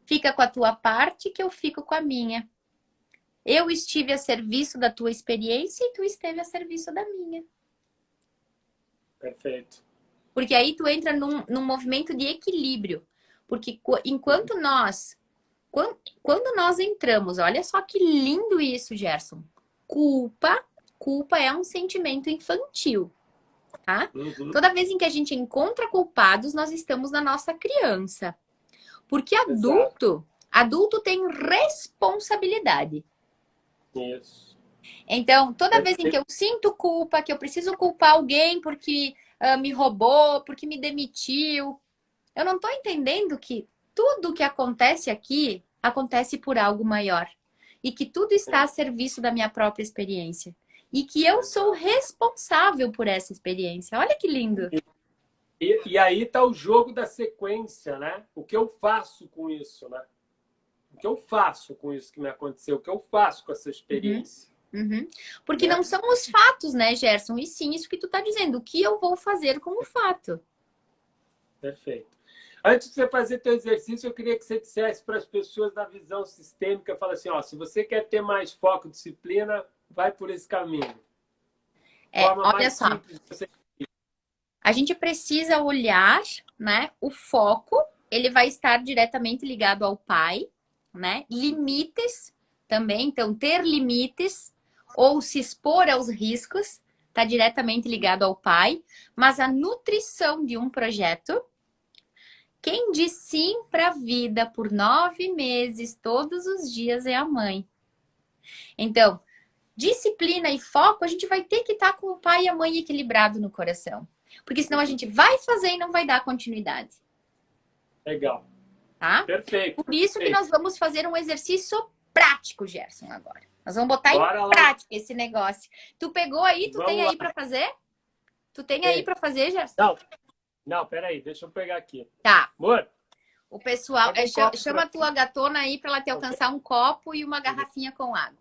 Fica com a tua parte que eu fico com a minha. Eu estive a serviço da tua experiência e tu esteve a serviço da minha. Perfeito. Porque aí tu entra num movimento de equilíbrio. Porque enquanto nós... Quando nós entramos... Olha só que lindo isso, Gerson. Culpa é um sentimento infantil. Tá? Toda vez em que a gente encontra culpados, nós estamos na nossa criança. Porque adulto tem responsabilidade. Isso. Então, toda vez em que eu sinto culpa, que eu preciso culpar alguém porque me roubou, porque me demitiu, eu não estou entendendo que tudo que acontece aqui acontece por algo maior. E que tudo está a serviço da minha própria experiência. E que eu sou responsável por essa experiência. Olha que lindo. E aí está o jogo da sequência, né? O que eu faço com isso, né? O que eu faço com isso que me aconteceu? O que eu faço com essa experiência? Porque não são os fatos, né, Gerson? E sim, isso que tu tá dizendo. O que eu vou fazer com o fato? Perfeito. Antes de você fazer teu exercício, eu queria que você dissesse para as pessoas da visão sistêmica, fala assim, ó, se você quer ter mais foco, disciplina, vai por esse caminho. Forma Olha mais só, simples de você. a gente precisa olhar, né? O foco, ele vai estar diretamente ligado ao pai, né? Limites também, então ter limites ou se expor aos riscos está diretamente ligado ao pai, mas a nutrição de um projeto, quem diz sim para a vida por 9 meses, todos os dias, é a mãe. Então, disciplina e foco, a gente vai ter que estar com o pai e a mãe equilibrado no coração. Porque senão a gente vai fazer e não vai dar continuidade. Legal. Tá? Perfeito. Por isso que nós vamos fazer um exercício prático, Gerson, agora. Nós vamos botar Bora em lá. prática esse negócio. Tu pegou aí? Tu Vamos tem aí lá. para fazer? Tu tem aí para fazer, Gerson? Não, peraí, deixa eu pegar aqui. Tá. Amor, O pessoal, pega um copo chama a tua gatona aí para ela te alcançar um copo e uma garrafinha com água.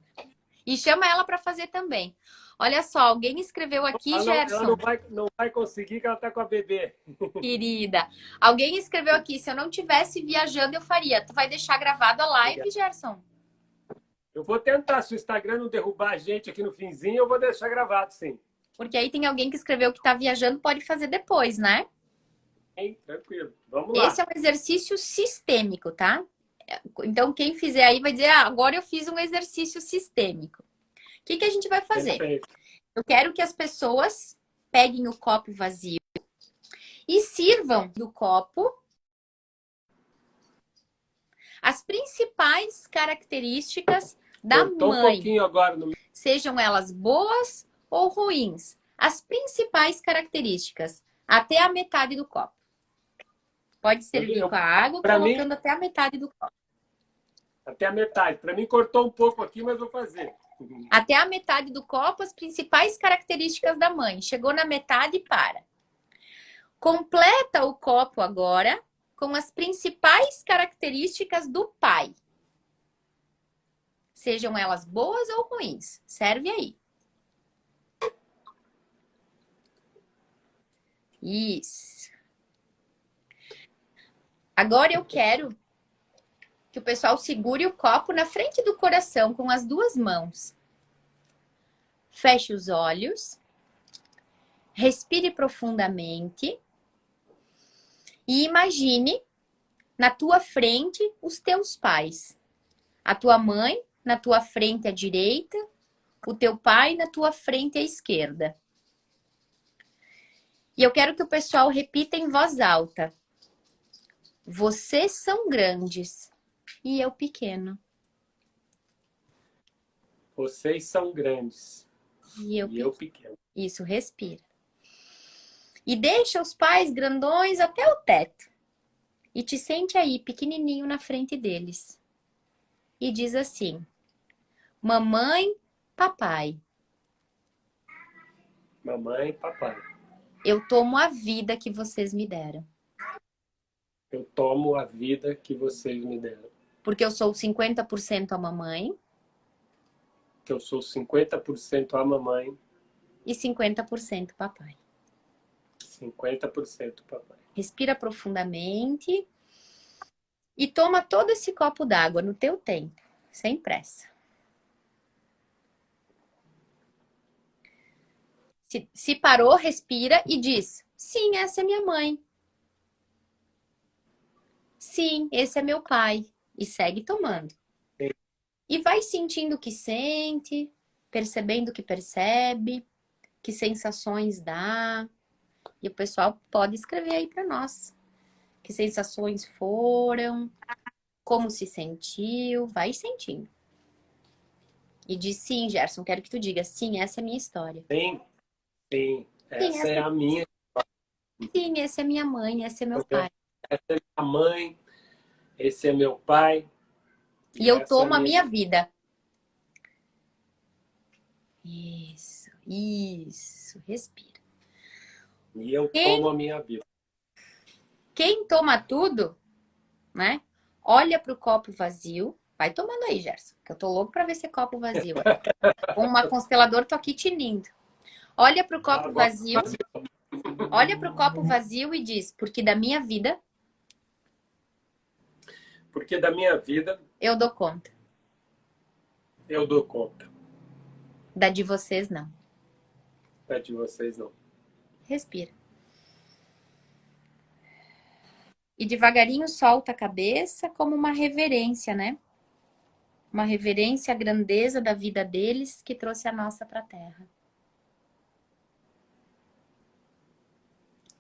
E chama ela para fazer também. Olha só, alguém escreveu aqui, Gerson. Ela não vai conseguir, que ela tá com a bebê. Querida. Alguém escreveu aqui, se eu não tivesse viajando, eu faria. Tu vai deixar gravado a live, Gerson? Eu vou tentar, se o Instagram não derrubar a gente aqui no finzinho, eu vou deixar gravado, sim. Porque aí tem alguém que escreveu que tá viajando, pode fazer depois, né? Sim, tranquilo. Vamos lá. Esse é um exercício sistêmico, tá? Então, quem fizer aí vai dizer, agora eu fiz um exercício sistêmico. O que a gente vai fazer? Perfeito. Eu quero que as pessoas peguem o copo vazio e sirvam do copo as principais características da Cortou mãe. um pouquinho agora no... Sejam elas boas ou ruins. As principais características, até a metade do copo. Pode servir com a água, colocando até a metade do copo. Até a metade. Para mim cortou um pouco aqui, mas vou fazer. Até a metade do copo, as principais características da mãe. Chegou na metade, para. Completa o copo agora com as principais características do pai. Sejam elas boas ou ruins. Serve aí. Isso. Agora eu quero que o pessoal segure o copo na frente do coração com as duas mãos. Feche os olhos. Respire profundamente. E imagine na tua frente os teus pais. A tua mãe na tua frente à direita, o teu pai na tua frente à esquerda. E eu quero que o pessoal repita em voz alta. Vocês são grandes e eu pequeno. Vocês são grandes E eu pequeno. Isso, respira. E deixa os pais grandões até o teto. E te sente aí, pequenininho na frente deles. E diz assim: mamãe, papai. Mamãe, papai. Eu tomo a vida que vocês me deram. Eu tomo a vida que vocês me deram. Porque eu sou 50% a mamãe. Que eu sou 50% a mamãe. E 50% papai. 50% papai. Respira profundamente. E toma todo esse copo d'água no teu tempo. Sem pressa. Se parou, respira e diz: sim, essa é minha mãe. Sim, esse é meu pai. E segue tomando. Sim. E vai sentindo o que sente, percebendo o que percebe, que sensações dá. E o pessoal pode escrever aí para nós. Que sensações foram, como se sentiu, vai sentindo. E diz: sim, Gerson, quero que tu diga: sim, essa é a minha história. Sim, sim. Essa é a minha. Sim, essa é minha mãe, esse é meu pai. Essa é minha mãe, esse é meu pai. E eu tomo a minha vida. Isso, isso. Respira. E eu tomo a minha vida. Quem toma tudo, né? Olha pro copo vazio. Vai tomando aí, Gerson, que eu tô louco pra ver esse copo vazio. Com uma constelador, tô aqui tinindo. Olha pro copo vazio Olha para o copo vazio e diz, porque da minha vida Porque da minha vida eu dou conta. eu dou conta. Da de vocês, não. Da de vocês não. Respira. E devagarinho solta a cabeça como uma reverência, né? Uma reverência à grandeza da vida deles que trouxe a nossa para a Terra.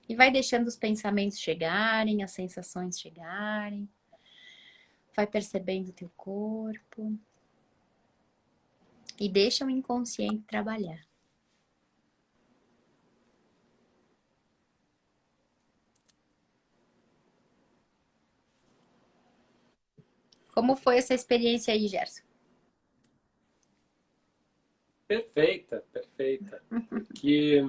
E vai deixando os pensamentos chegarem, as sensações chegarem. Vai percebendo o teu corpo. E deixa o inconsciente trabalhar. Como foi essa experiência aí, Gerson? Perfeita, perfeita. Porque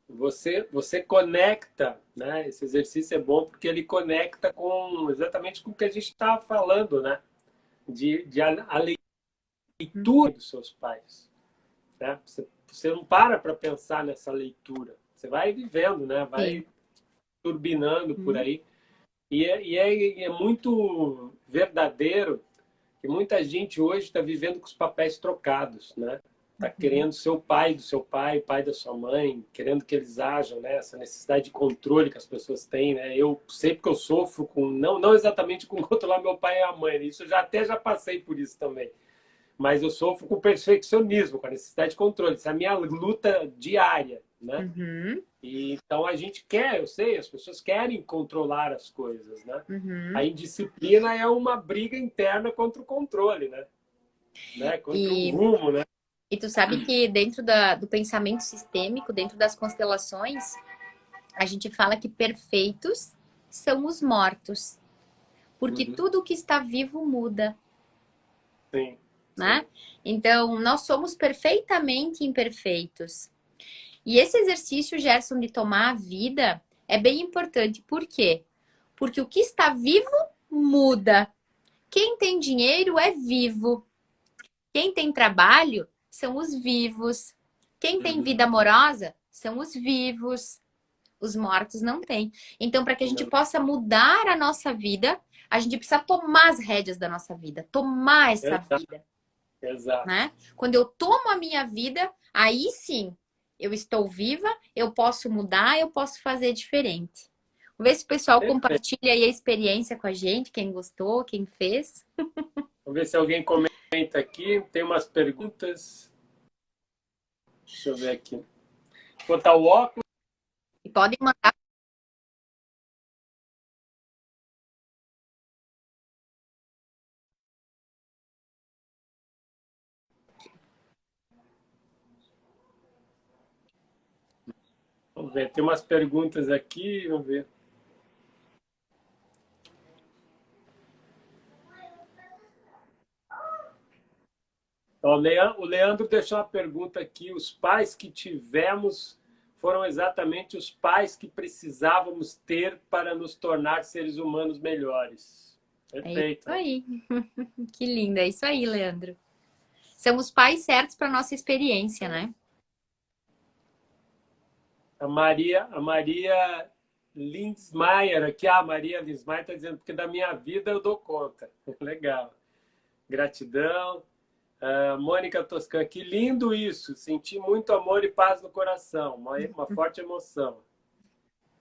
você conecta, né? Esse exercício é bom porque ele conecta com exatamente com o que a gente está falando, né? A leitura dos seus pais, né? Você não para pensar nessa leitura. Você vai vivendo, né? Vai Sim. turbinando por aí. E é muito verdadeiro que muita gente hoje está vivendo com os papéis trocados, né? Está querendo ser o pai do seu pai, o pai da sua mãe, querendo que eles ajam, né? Essa necessidade de controle que as pessoas têm, né? Eu sei porque eu sofro com, não exatamente com controlar meu pai e a mãe, isso eu já passei por isso também. Mas eu sofro com perfeccionismo, com a necessidade de controle. Essa é a minha luta diária, né? Uhum. E, então a gente quer, eu sei, as pessoas querem controlar as coisas, né? Uhum. A indisciplina é uma briga interna contra o controle, né? Contra o rumo, né? E tu sabe que dentro do pensamento sistêmico, dentro das constelações, a gente fala que perfeitos são os mortos. Porque tudo que está vivo muda, Sim, né? Então, nós somos perfeitamente imperfeitos. E esse exercício, Gerson, de tomar a vida é bem importante. Por quê? Porque o que está vivo muda. Quem tem dinheiro é vivo. Quem tem trabalho são os vivos. Quem tem vida amorosa são os vivos. Os mortos não têm. Então, para que a gente possa mudar a nossa vida, a gente precisa tomar as rédeas da nossa vida, tomar essa vida. Exato. Né? Quando eu tomo a minha vida, aí sim, eu estou viva, eu posso mudar, eu posso fazer diferente. Vamos ver se o pessoal compartilha aí a experiência com a gente, quem gostou, quem fez. Vamos ver se alguém comenta aqui. Tem umas perguntas. Deixa eu ver aqui. Vou botar o óculos. E podem mandar. Vamos ver, tem umas perguntas aqui. Vamos ver. O Leandro deixou uma pergunta aqui. Os pais que tivemos foram exatamente os pais que precisávamos ter para nos tornar seres humanos melhores. Perfeito. É isso aí. Que lindo, é isso aí, Leandro. São os pais certos para nossa experiência, né? A Maria Lindsmaier aqui. A Maria Lindsmaier está dizendo, porque da minha vida eu dou conta. Legal. Gratidão. Mônica Toscan, que lindo isso. Senti muito amor e paz no coração. Uma forte emoção.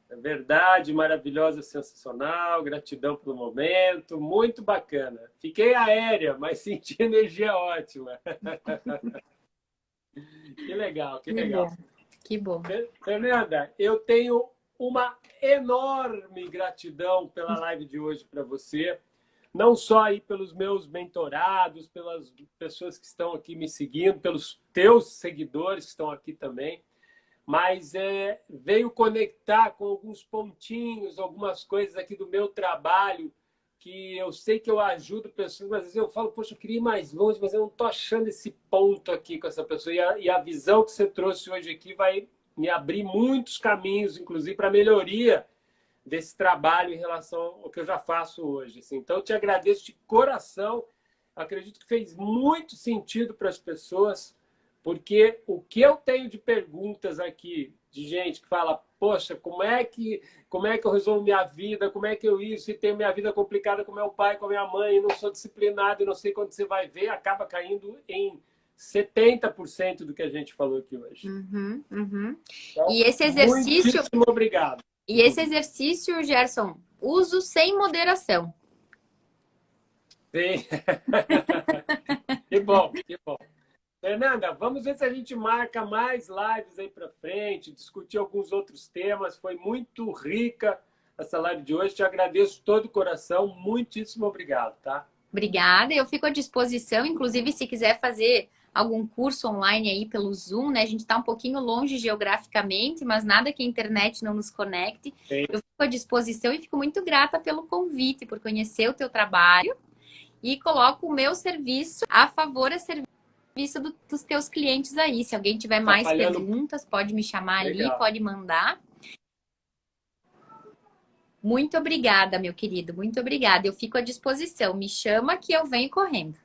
É verdade, maravilhosa, sensacional. Gratidão pelo momento. Muito bacana. Fiquei aérea, mas senti energia ótima. Que legal, que legal. Que bom. Fernanda, eu tenho uma enorme gratidão pela live de hoje para você. Não só aí pelos meus mentorados, pelas pessoas que estão aqui me seguindo, pelos teus seguidores que estão aqui também, mas veio conectar com alguns pontinhos, algumas coisas aqui do meu trabalho, que eu sei que eu ajudo pessoas, mas às vezes eu falo, poxa, eu queria ir mais longe, mas eu não estou achando esse ponto aqui com essa pessoa. E a visão que você trouxe hoje aqui vai me abrir muitos caminhos, inclusive para melhoria desse trabalho em relação ao que eu já faço hoje. Assim. Então, eu te agradeço de coração. Acredito que fez muito sentido para as pessoas, porque o que eu tenho de perguntas aqui de gente que fala, poxa, como é que eu resolvo minha vida, como é que eu isso, e tenho minha vida complicada com meu pai, com a minha mãe, e não sou disciplinado, e não sei quando você vai ver, acaba caindo em 70% do que a gente falou aqui hoje. Uhum, uhum. Então, E esse exercício, muitíssimo obrigado. Gerson, uso sem moderação. Sim. Que bom, que bom. Fernanda, vamos ver se a gente marca mais lives aí para frente, discutir alguns outros temas. Foi muito rica essa live de hoje. Te agradeço de todo o coração. Muitíssimo obrigado, tá? Obrigada, eu fico à disposição, inclusive se quiser fazer algum curso online aí pelo Zoom, né? A gente está um pouquinho longe geograficamente, mas nada que a internet não nos conecte. Sim. Eu fico à disposição e fico muito grata pelo convite, por conhecer o teu trabalho e coloco o meu serviço a favor a serviço dos teus clientes aí. Se alguém tiver mais perguntas, pode me chamar ali, pode mandar. Muito obrigada, meu querido. Muito obrigada. Eu fico à disposição. Me chama que eu venho correndo.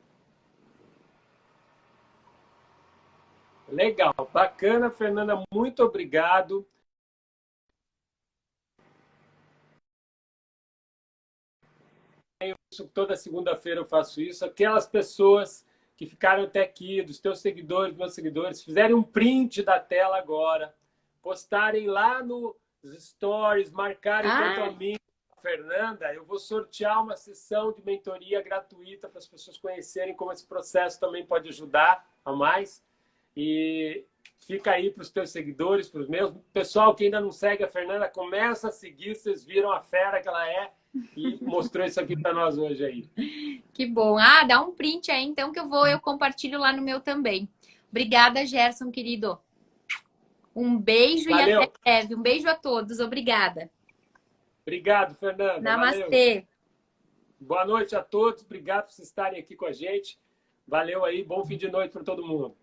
Legal. Bacana, Fernanda. Muito obrigado. Toda segunda-feira eu faço isso. Aquelas pessoas que ficaram até aqui, dos teus seguidores, meus seguidores, fizerem um print da tela agora, postarem lá nos stories, marcarem tanto a mim, a Fernanda, eu vou sortear uma sessão de mentoria gratuita para as pessoas conhecerem como esse processo também pode ajudar a mais. E fica aí para os teus seguidores, para os meus. Pessoal que ainda não segue a Fernanda, começa a seguir, vocês viram a fera que ela é e mostrou isso aqui para nós hoje aí. Que bom. Dá um print aí, então, que eu compartilho lá no meu também. Obrigada, Gerson, querido. Um beijo. Valeu. E até breve. Um beijo a todos. Obrigada. Obrigado, Fernanda. Namastê. Valeu. Boa noite a todos. Obrigado por vocês estarem aqui com a gente. Valeu aí. Bom fim de noite para todo mundo.